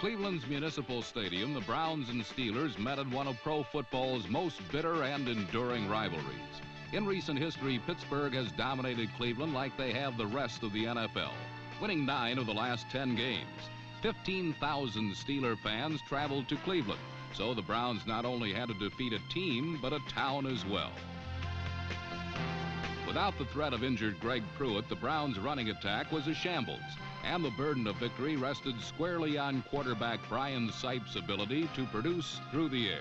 Cleveland's Municipal Stadium, the Browns and Steelers met in one of pro football's most bitter and enduring rivalries. In recent history, Pittsburgh has dominated Cleveland like they have the rest of the NFL, winning 9 of the last 10 games. 15,000 Steeler fans traveled to Cleveland, so the Browns not only had to defeat a team, but a town as well. Without the threat of injured Greg Pruitt, the Browns' running attack was a shambles, and the burden of victory rested squarely on quarterback Brian Sipes' ability to produce through the air.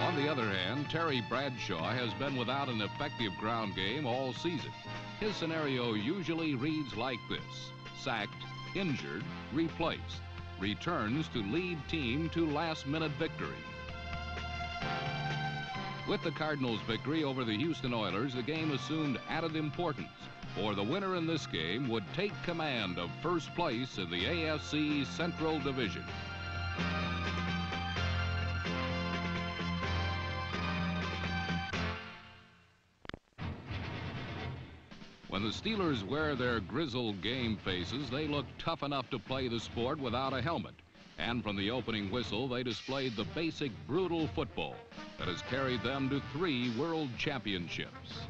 On the other hand, Terry Bradshaw has been without an effective ground game all season. His scenario usually reads like this: sacked, injured, replaced, returns to lead team to last-minute victory. With the Cardinals' victory over the Houston Oilers, the game assumed added importance, for the winner in this game would take command of first place in the AFC Central Division. When the Steelers wear their grizzled game faces, they look tough enough to play the sport without a helmet. And from the opening whistle, they displayed the basic brutal football that has carried them to 3 world championships.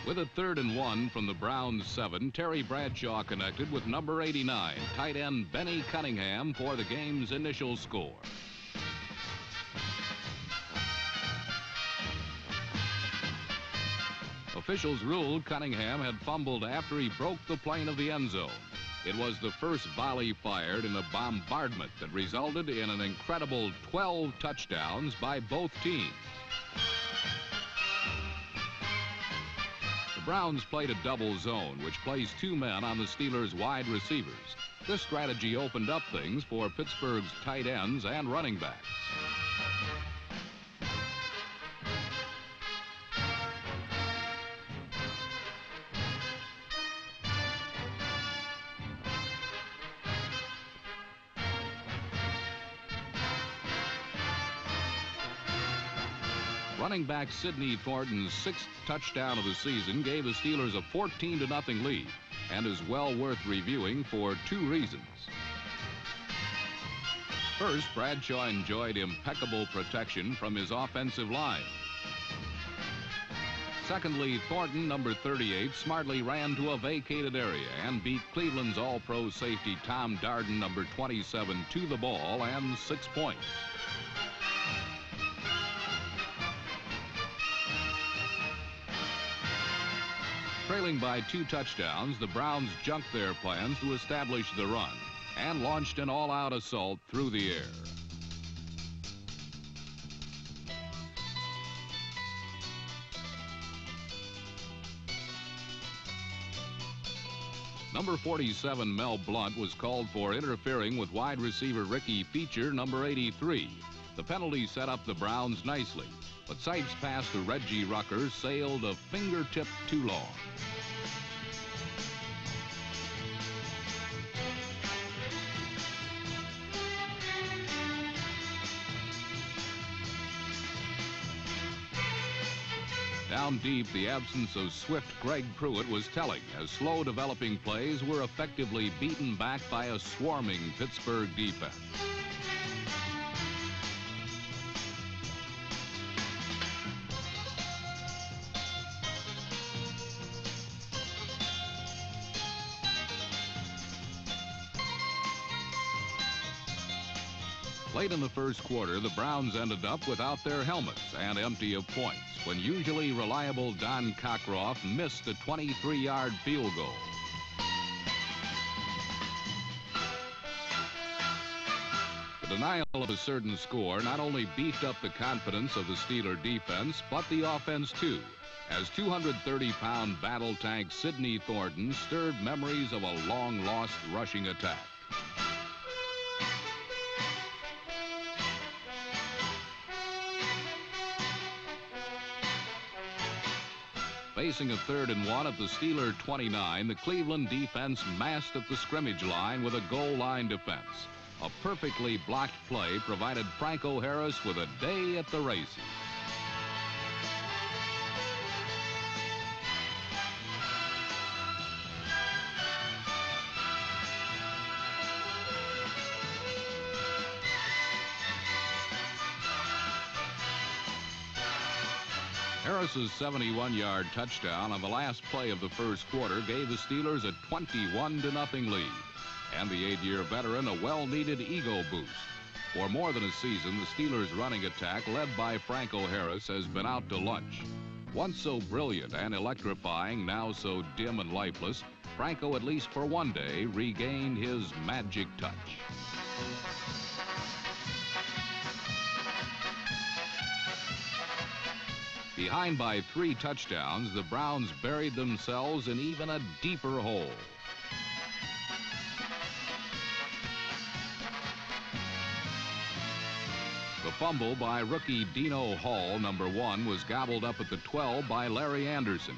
With a 3rd and 1 from the Browns' 7, Terry Bradshaw connected with number 89, tight end Benny Cunningham, for the game's initial score. Officials ruled Cunningham had fumbled after he broke the plane of the end zone. It was the first volley fired in a bombardment that resulted in an incredible 12 touchdowns by both teams. The Browns played a double zone, which placed 2 men on the Steelers' wide receivers. This strategy opened up things for Pittsburgh's tight ends and running backs. Running back Sidney Thornton's 6th touchdown of the season gave the Steelers a 14-0 lead, and is well worth reviewing for 2 reasons. First, Bradshaw enjoyed impeccable protection from his offensive line. Secondly, Thornton, number 38, smartly ran to a vacated area and beat Cleveland's all-pro safety Tom Darden, number 27, to the ball and 6 points. Trailing by 2 touchdowns, the Browns junked their plans to establish the run and launched an all-out assault through the air. Number 47, Mel Blount, was called for interfering with wide receiver Ricky Feature, number 83. The penalty set up the Browns nicely, but Sipes' pass to Reggie Rucker sailed a fingertip too long. Down deep, the absence of swift Greg Pruitt was telling, as slow developing plays were effectively beaten back by a swarming Pittsburgh defense. Late in the first quarter, the Browns ended up without their helmets and empty of points, when usually reliable Don Cockroft missed a 23-yard field goal. The denial of a certain score not only beefed up the confidence of the Steeler defense, but the offense too, as 230-pound battle tank Sidney Thornton stirred memories of a long-lost rushing attack. Facing a 3rd and 1 at the Steeler 29, the Cleveland defense massed at the scrimmage line with a goal line defense. A perfectly blocked play provided Franco Harris with a day at the races. Harris's 71-yard touchdown on the last play of the first quarter gave the Steelers a 21-0 lead, and the 8-year veteran a well-needed ego boost. For more than a season, the Steelers' running attack, led by Franco Harris, has been out to lunch. Once so brilliant and electrifying, now so dim and lifeless, Franco, at least for one day, regained his magic touch. Behind by 3 touchdowns, the Browns buried themselves in even a deeper hole. The fumble by rookie Dino Hall, number 1, was gobbled up at the 12 by Larry Anderson.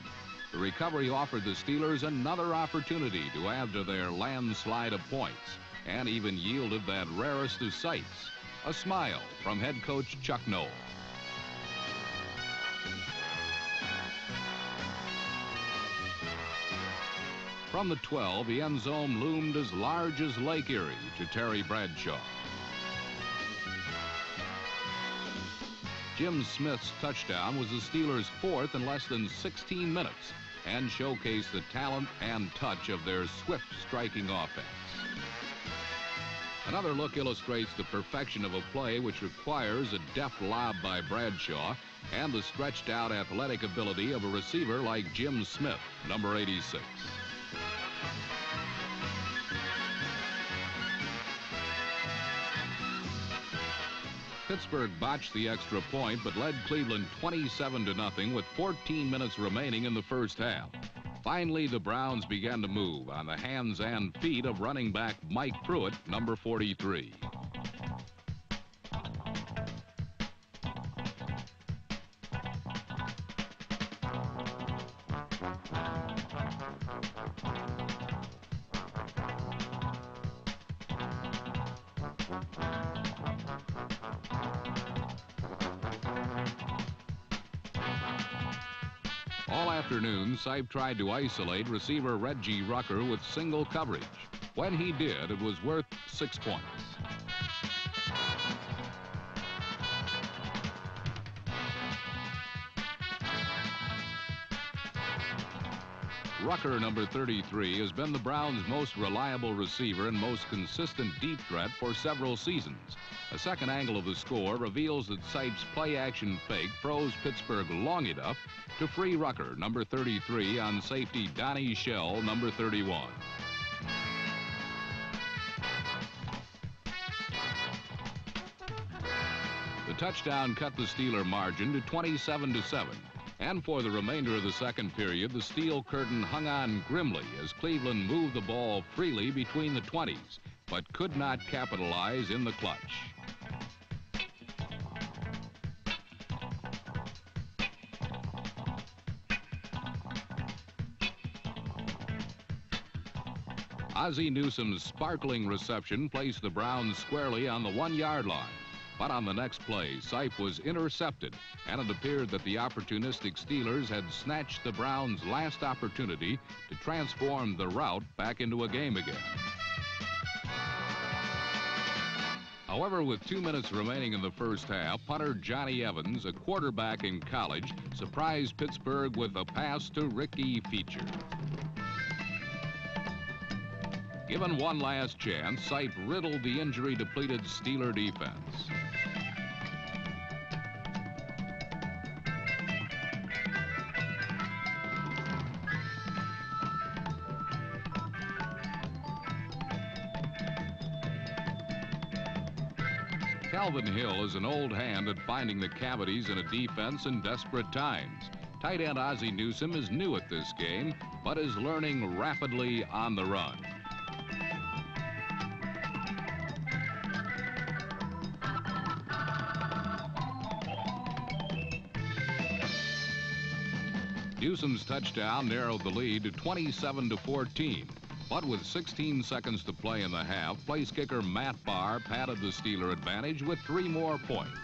The recovery offered the Steelers another opportunity to add to their landslide of points, and even yielded that rarest of sights, a smile from head coach Chuck Noll. From the 12, the end zone loomed as large as Lake Erie to Terry Bradshaw. Jim Smith's touchdown was the Steelers' 4th in less than 16 minutes and showcased the talent and touch of their swift striking offense. Another look illustrates the perfection of a play which requires a deft lob by Bradshaw and the stretched out athletic ability of a receiver like Jim Smith, number 86. Pittsburgh botched the extra point but led Cleveland 27-0 with 14 minutes remaining in the first half. Finally, the Browns began to move on the hands and feet of running back Mike Pruitt, number 43. All afternoon, Sipe tried to isolate receiver Reggie Rucker with single coverage. When he did, it was worth 6 points. Rucker, number 33, has been the Browns' most reliable receiver and most consistent deep threat for several seasons. A second angle of the score reveals that Sipe's play-action fake froze Pittsburgh long enough to free Rucker, number 33, on safety Donnie Shell, number 31. The touchdown cut the Steeler margin to 27-7. And for the remainder of the second period, the steel curtain hung on grimly as Cleveland moved the ball freely between the 20s, but could not capitalize in the clutch. Ozzie Newsome's sparkling reception placed the Browns squarely on the 1-yard line. But on the next play, Sipe was intercepted, and it appeared that the opportunistic Steelers had snatched the Browns' last opportunity to transform the rout back into a game again. However, with 2 minutes remaining in the first half, punter Johnny Evans, a quarterback in college, surprised Pittsburgh with a pass to Ricky Feature. Given one last chance, Sipe riddled the injury-depleted Steeler defense. Calvin Hill is an old hand at finding the cavities in a defense in desperate times. Tight end Ozzie Newsome is new at this game, but is learning rapidly on the run. Newsome's touchdown narrowed the lead to 27-14. But with 16 seconds to play in the half, place kicker Matt Barr padded the Steeler advantage with 3 more points.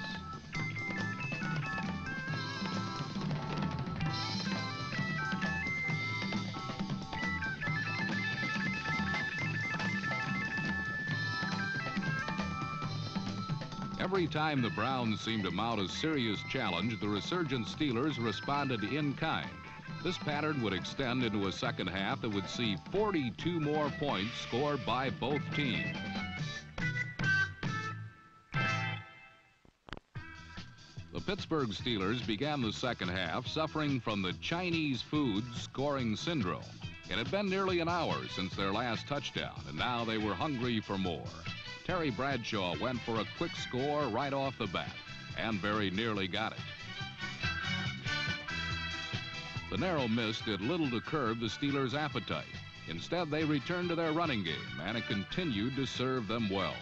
Every time the Browns seemed to mount a serious challenge, the resurgent Steelers responded in kind. This pattern would extend into a second half that would see 42 more points scored by both teams. The Pittsburgh Steelers began the second half suffering from the Chinese food scoring syndrome. It had been nearly an hour since their last touchdown, and now they were hungry for more. Terry Bradshaw went for a quick score right off the bat, and very nearly got it. The narrow miss did little to curb the Steelers' appetite. Instead, they returned to their running game, and it continued to serve them well.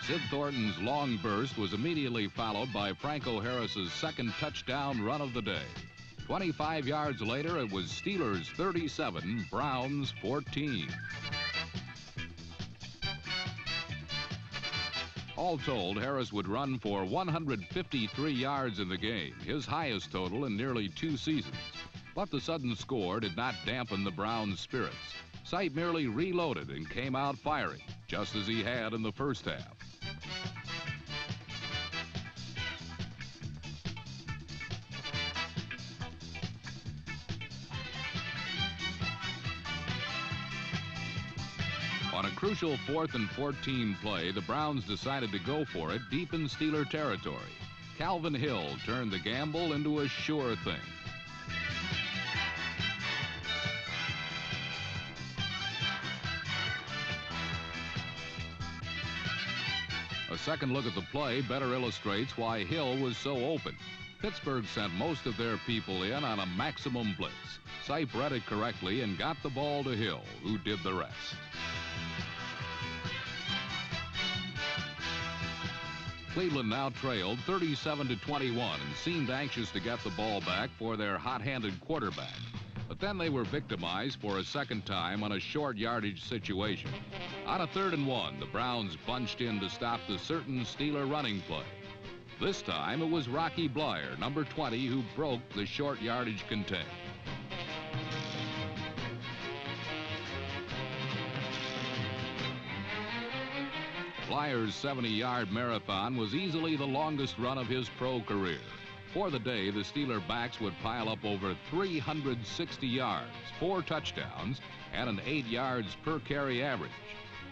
Sid Thornton's long burst was immediately followed by Franco Harris's second touchdown run of the day. 25 yards later, it was Steelers 37, Browns 14. All told, Harris would run for 153 yards in the game, his highest total in nearly 2 seasons. But the sudden score did not dampen the Browns' spirits. Sipe merely reloaded and came out firing, just as he had in the first half. On a crucial 4th and 14 play, the Browns decided to go for it deep in Steeler territory. Calvin Hill turned the gamble into a sure thing. A second look at the play better illustrates why Hill was so open. Pittsburgh sent most of their people in on a maximum blitz. Sipe read it correctly and got the ball to Hill, who did the rest. Cleveland now trailed 37-21 and seemed anxious to get the ball back for their hot-handed quarterback. But then they were victimized for a second time on a short yardage situation. On a 3rd and 1, the Browns bunched in to stop the certain Steeler running play. This time it was Rocky Bleier, number 20, who broke the short yardage contain. Bleier's 70-yard marathon was easily the longest run of his pro career. For the day, the Steeler backs would pile up over 360 yards, 4 touchdowns, and an 8 yards per carry average.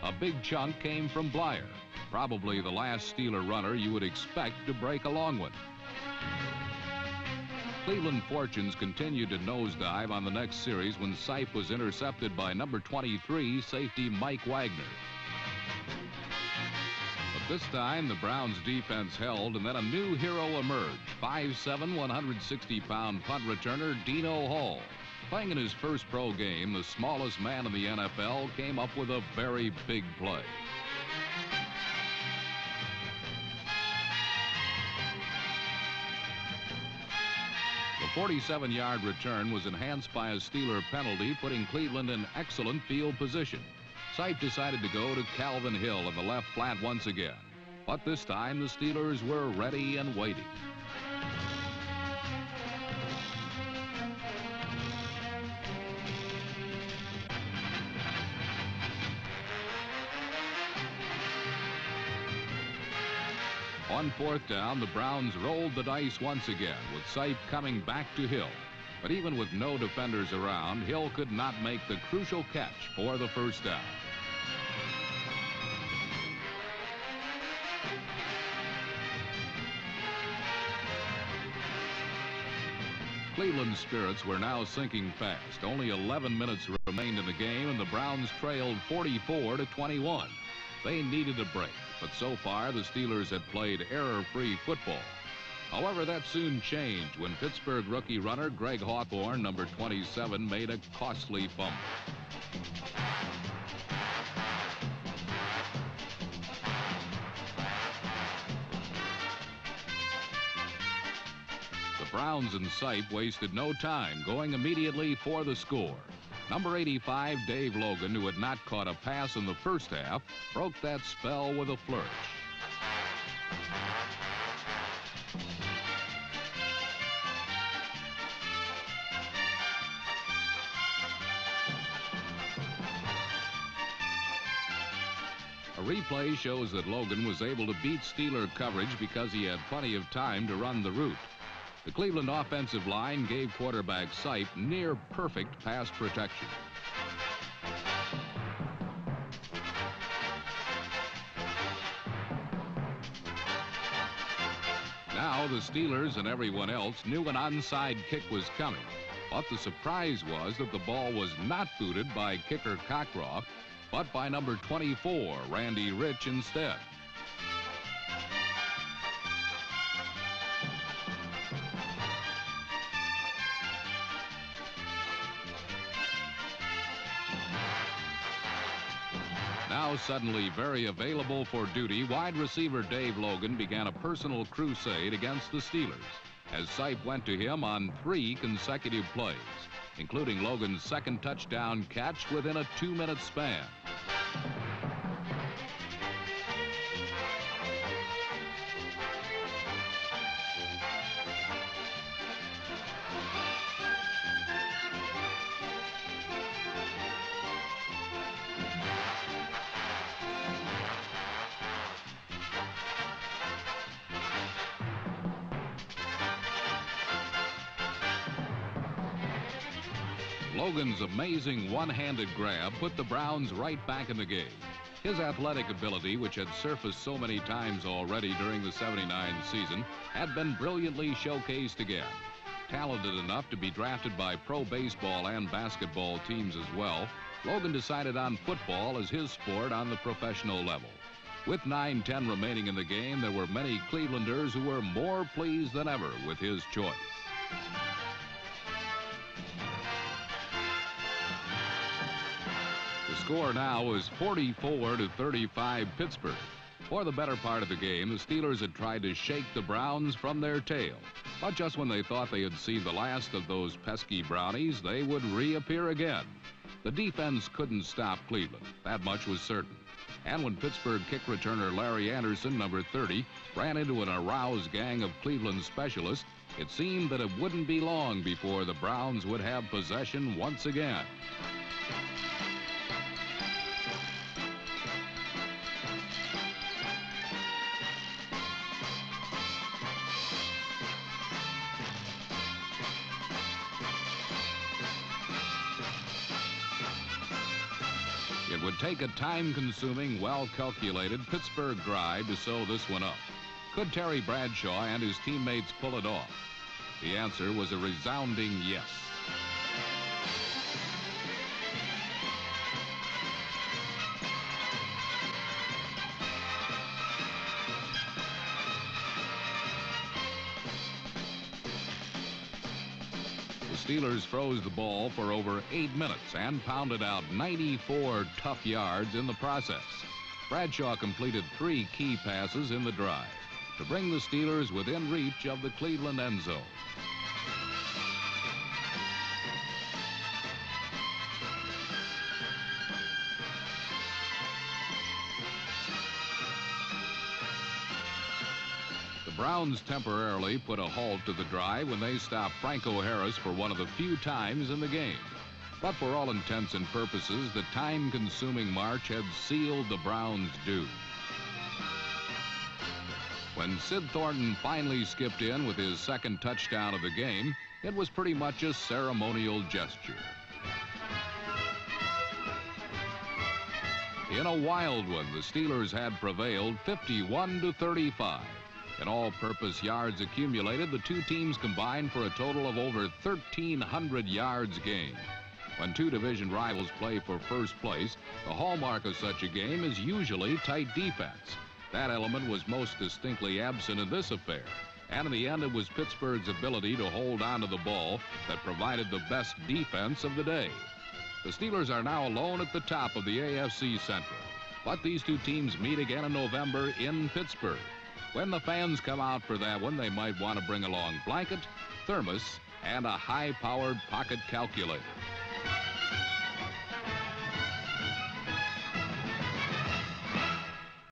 A big chunk came from Bleier, probably the last Steeler runner you would expect to break a long one. Cleveland fortunes continued to nosedive on the next series when Sipe was intercepted by number 23 safety Mike Wagner. This time, the Browns' defense held, and then a new hero emerged, 5'7", 160-pound punt returner Dino Hall. Playing in his first pro game, the smallest man in the NFL came up with a very big play. The 47-yard return was enhanced by a Steeler penalty, putting Cleveland in excellent field position. Sipe decided to go to Calvin Hill in the left flat once again. But this time, the Steelers were ready and waiting. On 4th down, the Browns rolled the dice once again, with Sipe coming back to Hill. But even with no defenders around, Hill could not make the crucial catch for the first down. Cleveland's spirits were now sinking fast. Only 11 minutes remained in the game, and the Browns trailed 44-21. They needed a break, but so far the Steelers had played error-free football. However, that soon changed when Pittsburgh rookie runner Greg Hawthorne, number 27, made a costly fumble. Browns and Sipe wasted no time, going immediately for the score. Number 85, Dave Logan, who had not caught a pass in the first half, broke that spell with a flourish. A replay shows that Logan was able to beat Steeler coverage because he had plenty of time to run the route. The Cleveland offensive line gave quarterback Sipe near perfect pass protection. Now the Steelers and everyone else knew an onside kick was coming. But the surprise was that the ball was not booted by kicker Cockroft, but by number 24, Randy Rich, instead. Now suddenly very available for duty, wide receiver Dave Logan began a personal crusade against the Steelers as Sipe went to him on 3 consecutive plays, including Logan's second touchdown catch within a 2-minute span. Logan's amazing one-handed grab put the Browns right back in the game. His athletic ability, which had surfaced so many times already during the '79 season, had been brilliantly showcased again. Talented enough to be drafted by pro baseball and basketball teams as well, Logan decided on football as his sport on the professional level. With 9:10 remaining in the game, there were many Clevelanders who were more pleased than ever with his choice. The score now is 44-35 Pittsburgh. For the better part of the game, the Steelers had tried to shake the Browns from their tail. But just when they thought they had seen the last of those pesky Brownies, they would reappear again. The defense couldn't stop Cleveland. That much was certain. And when Pittsburgh kick returner Larry Anderson, number 30, ran into an aroused gang of Cleveland specialists, it seemed that it wouldn't be long before the Browns would have possession once again. It would take a time-consuming, well-calculated Pittsburgh drive to sew this one up. Could Terry Bradshaw and his teammates pull it off? The answer was a resounding yes. The Steelers froze the ball for over 8 minutes and pounded out 94 tough yards in the process. Bradshaw completed 3 key passes in the drive to bring the Steelers within reach of the Cleveland end zone. The Browns temporarily put a halt to the drive when they stopped Franco Harris for one of the few times in the game. But for all intents and purposes, the time-consuming march had sealed the Browns' doom. When Sid Thornton finally skipped in with his second touchdown of the game, it was pretty much a ceremonial gesture. In a wild one, the Steelers had prevailed 51-35. In all-purpose yards accumulated, the two teams combined for a total of over 1,300 yards gained. When two division rivals play for first place, the hallmark of such a game is usually tight defense. That element was most distinctly absent in this affair, and in the end it was Pittsburgh's ability to hold on to the ball that provided the best defense of the day. The Steelers are now alone at the top of the AFC Central, but these two teams meet again in November in Pittsburgh. When the fans come out for that one, they might want to bring along blanket, thermos, and a high-powered pocket calculator.